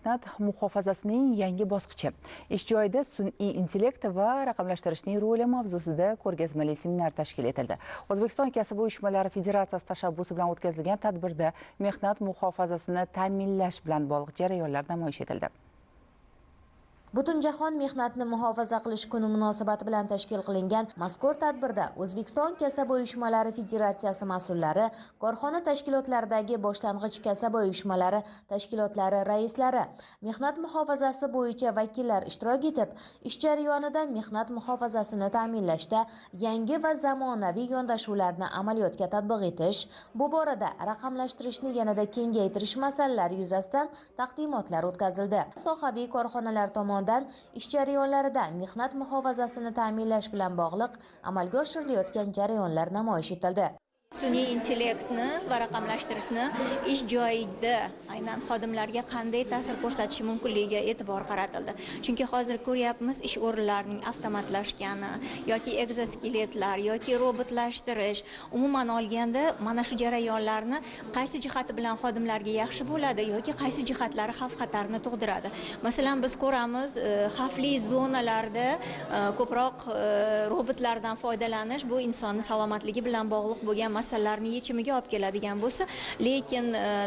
mehnat muhofazasining yangi bosqichi. Ish joyida sun'iy intellekt va raqamlashtirishning roli mavzusida ko'rgazmali seminar tashkil etildi. O'zbekiston Kasb uyushmalari Federatsiyasi tashabbusi bilan o'tkazilgan tadbirda mehnat muhofazasini ta'minlash bilan bog'liq jarayonlar namoyish etildi. Butunjahon mehnatni muhofaza qilish kuni munosabati bilan tashkil qilingan mazkur tadbirda O'zbekiston Kasb uyushmalari Federatsiyasi mas'ullari, korxona tashkilotlaridagi boshlang'ich kasb uyushmalari tashkilotlari raislari, mehnat muhofazasi bo'yicha vakillar ishtirok etib, ish jarayonida mehnat muhofazasini ta'minlashda yangi va zamonaviy yondashuvlarni amaliyotga tatbiq etish, bu borada raqamlashtirishni yanada kengaytirish masalalari yuzasidan taqdimotlar o'tkazildi. Sohaviy korxonalar tomonidan ish jarayonlarida mehnat muhofazasini ta'minlash bilan bog'liq amalga oshirilayotgan jarayonlar namoyish etildi. Sun'iy intellektni va raqamlashtirishni ish joyida aynan xodimlarga qanday ta'sir ko'rsatishi mumkinligiga e'tibor qaratildi. Chunki hozir ko'ryapmiz, ish o'rinlarining avtomatlashgani yoki egzoskeletlar yoki robotlashtirish, umuman olganda mana shu jarayonlarni qaysi jihati bilan xodimlarga yaxshi bo'ladi yoki qaysi jihatlari xavf-xatarni tug'diradi. Masalan, biz ko'ramiz, xavfli zonalarda ko'proq robotlardan foydalanish bu insonni salomatligi bilan bog'liq bo'lgan masalalarni yechimiga olib keladigan bo'lsa, lekin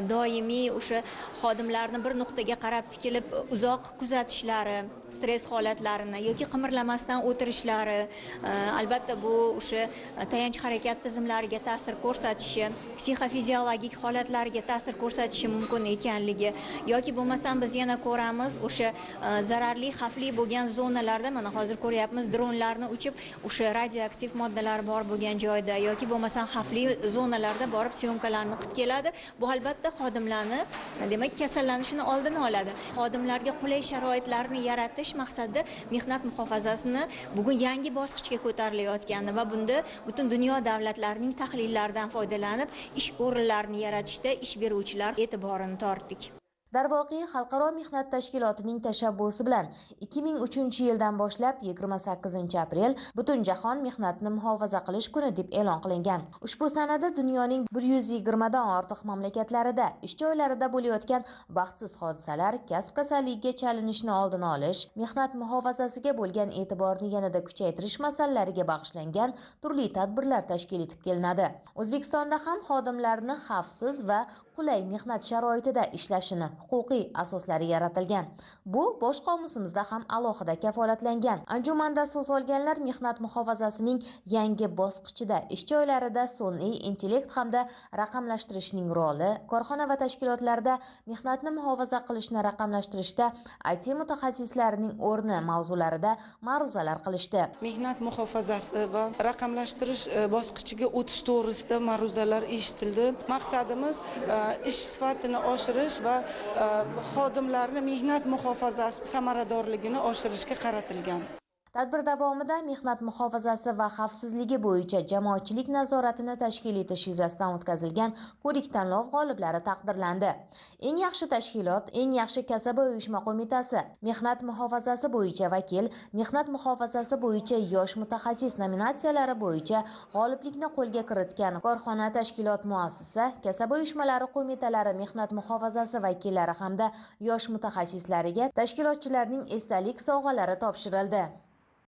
doimiy o'sha xodimlarni bir nuqtaga qarab tikilib uzoq kuzatishlari, stress holatlarini yoki qimirlamasdan o'tirishlari, albatta bu o'sha tayanch harakat tizimlariga ta'sir ko'rsatishi, psixofiziologik holatlarga ta'sir ko'rsatishi mumkin ekanligi yoki bo'lmasam biz yana ko'ramiz o'sha zararli, xavfli bo'lgan zonalarda, mana hozir ko'ryapmiz, dronlarni uchib o'sha radioaktiv moddalar bor bo'lgan joyda yoki bo'lmasam xavfli zonalarda borib syomkalarni qilib keladi. Bu albatta xodimlarni, demak, kasallanishini oldini oladi. Xodimlarga qulay sharoitlarni yaratish maqsadida mehnat muhofazasini bugun yangi bosqichga ko'tarilayotgani va bunda butun dunyo davlatlarining tahlillaridan foydalanib ish o'rinlarini yaratishda ish beruvchilar e'tiborini tortdik. Darvoqe Xalqaro mehnat tashkilotining tashabbusi bilan 2003-yildan boshlab 28-aprel Butunjahon mehnatni muhofaza qilish kuni deb e'lon qilingan. Ushbu sanada dunyoning 120 dan ortiq mamlakatlarida ish joylarida bo'layotgan baxtsiz hodisalar, kasb kasalligiga chalinishni oldini olish, mehnat muhofazasiga bo'lgan e'tiborni yanada kuchaytirish masalalariga bag'ishlangan turli tadbirlar tashkil etib kelinadi. O'zbekistonda ham xodimlarni xavfsiz va qulay mehnat sharoitida ishlashini huquqiy asoslari yaratilgan. Bu bosh qomusimizda ham alohida kafolatlangan. Anjumanda so'z olganlar mehnat muhofazasining yangi bosqichida ish joylarida sun'iy intellekt hamda raqamlashtirishning roli, korxona va tashkilotlarda mehnatni muhofaza qilishni raqamlashtirishda IT mutaxassislarining o'rni mavzularida ma'ruzalar qilishdi. Mehnat muhofazasi va raqamlashtirish bosqichiga o'tish to'g'risida ma'ruzalar eshitildi. Maqsadimiz ish sifatini oshirish va xodimlarni mehnat muhofazasi samaradorligini oshirishga qaratilgan. Tadbir davomida mehnat muhofazasi va xavfsizligi bo'yicha jamoatchilik nazoratini tashkil etish yuzasidan o'tkazilgan ko'rik-tanlov g'oliblari taqdirlandi. Eng yaxshi tashkilot, eng yaxshi kasb uyushma qo'mitasi, mehnat muhofazasi bo'yicha vakil, mehnat muhofazasi bo'yicha yosh mutaxassis nominatsiyalari bo'yicha g'oliblikni qo'lga kiritgan korxona, tashkilot, muassasa, kasb uyushmalari qo'mitalari, mehnat muhofazasi vakillari hamda yosh mutaxassislariga tashkilotchilarning esdalik sovg'alari topshirildi.